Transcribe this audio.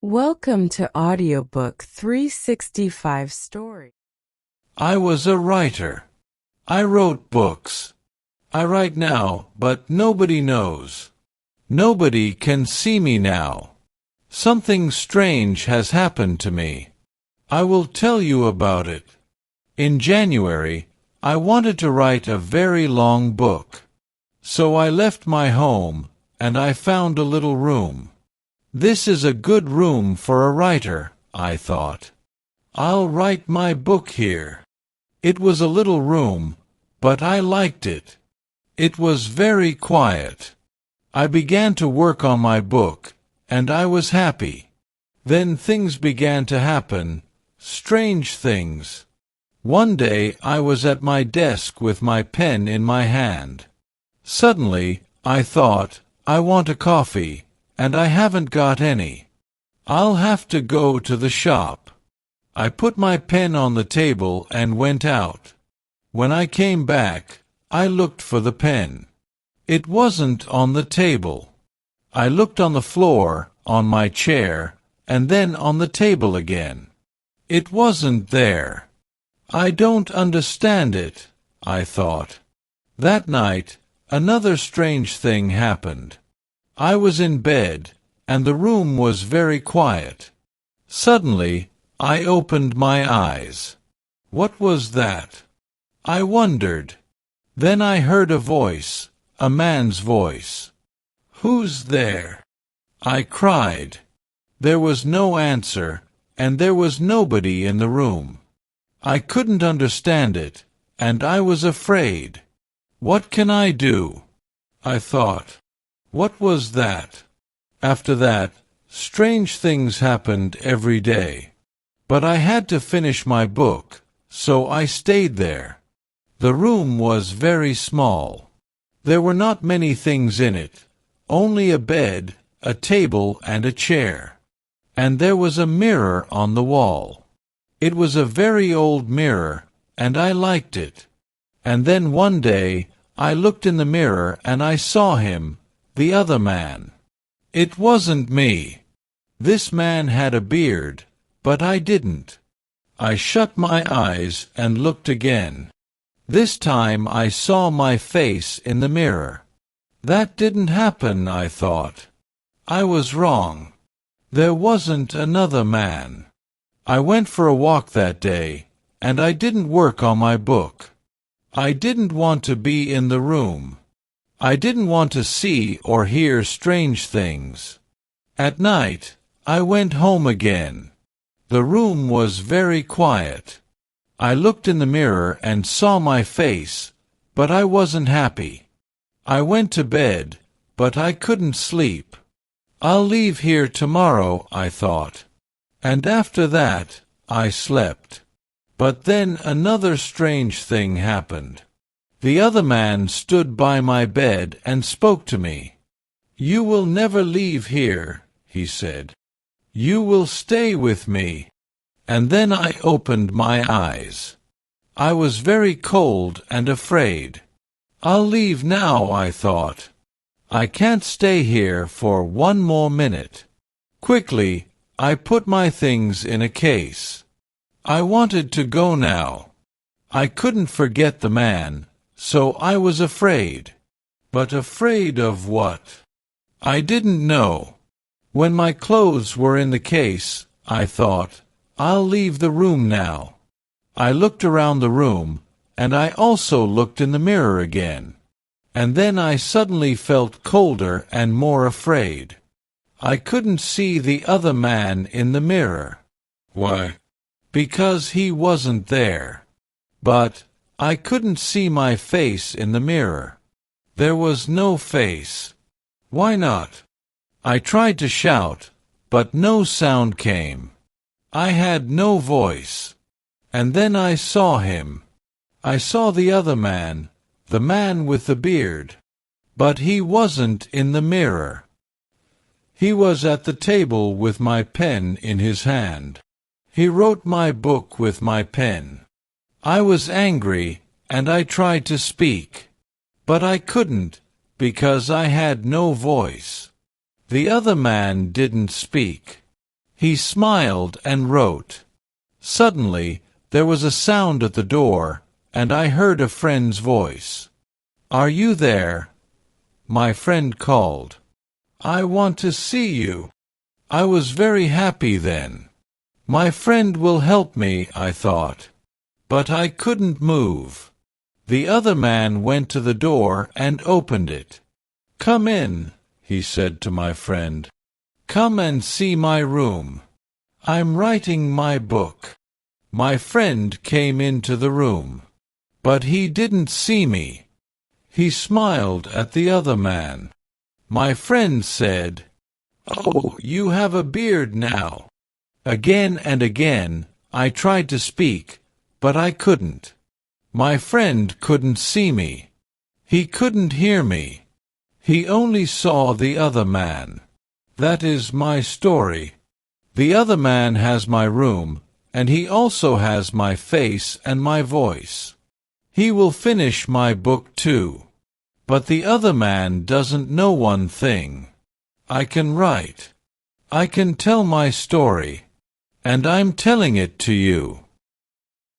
Welcome to Audiobook 365 Story. I was a writer. I wrote books. I write now, but nobody knows. Nobody can see me now. Something strange has happened to me. I will tell you about it. In January, I wanted to write a very long book. So I left my home, and I found a little room. This is a good room for a writer, I thought. I'll write my book here. It was a little room, but I liked it. It was very quiet. I began to work on my book, and I was happy. Then things began to happen, strange things. One day I was at my desk with my pen in my hand. Suddenly, I thought, I want a coffee, and I haven't got any. I'll have to go to the shop. I put my pen on the table and went out. When I came back, I looked for the pen. It wasn't on the table. I looked on the floor, on my chair, and then on the table again. It wasn't there. I don't understand it, I thought. That night, another strange thing happened. I was in bed, and the room was very quiet. Suddenly, I opened my eyes. What was that? I wondered. Then I heard a voice, a man's voice. "Who's there?" I cried. There was no answer, and there was nobody in the room. I couldn't understand it, and I was afraid. What can I do? I thought. What was that? After that, strange things happened every day. But I had to finish my book, so I stayed there. The room was very small. There were not many things in it, only a bed, a table, and a chair. And there was a mirror on the wall. It was a very old mirror, and I liked it. And then one day, I looked in the mirror and I saw him, the other man. It wasn't me. This man had a beard, but I didn't. I shut my eyes and looked again. This time I saw my face in the mirror. That didn't happen, I thought. I was wrong. There wasn't another man. I went for a walk that day, and I didn't work on my book. I didn't want to be in the room. I didn't want to see or hear strange things. At night, I went home again. The room was very quiet. I looked in the mirror and saw my face, but I wasn't happy. I went to bed, but I couldn't sleep. I'll leave here tomorrow, I thought. And after that, I slept. But then another strange thing happened. The other man stood by my bed and spoke to me. "You will never leave here," he said. "You will stay with me." And then I opened my eyes. I was very cold and afraid. I'll leave now, I thought. I can't stay here for one more minute. Quickly, I put my things in a case. I wanted to go now. I couldn't forget the man, so I was afraid. But afraid of what? I didn't know. When my clothes were in the case, I thought, I'll leave the room now. I looked around the room, and I also looked in the mirror again. And then I suddenly felt colder and more afraid. I couldn't see the other man in the mirror. Why? Because he wasn't there. But I couldn't see my face in the mirror. There was no face. Why not? I tried to shout, but no sound came. I had no voice. And then I saw him. I saw the other man, the man with the beard. But he wasn't in the mirror. He was at the table with my pen in his hand. He wrote my book with my pen. I was angry, and I tried to speak. But I couldn't, because I had no voice. The other man didn't speak. He smiled and wrote. Suddenly, there was a sound at the door, and I heard a friend's voice. "Are you there?" My friend called. "I want to see you." I was very happy then. My friend will help me, I thought. But I couldn't move. The other man went to the door and opened it. "Come in," he said to my friend. "Come and see my room. I'm writing my book." My friend came into the room. But he didn't see me. He smiled at the other man. My friend said, "Oh, you have a beard now." Again and again, I tried to speak, but I couldn't. My friend couldn't see me. He couldn't hear me. He only saw the other man. That is my story. The other man has my room, and he also has my face and my voice. He will finish my book too. But the other man doesn't know one thing. I can write. I can tell my story. And I'm telling it to you.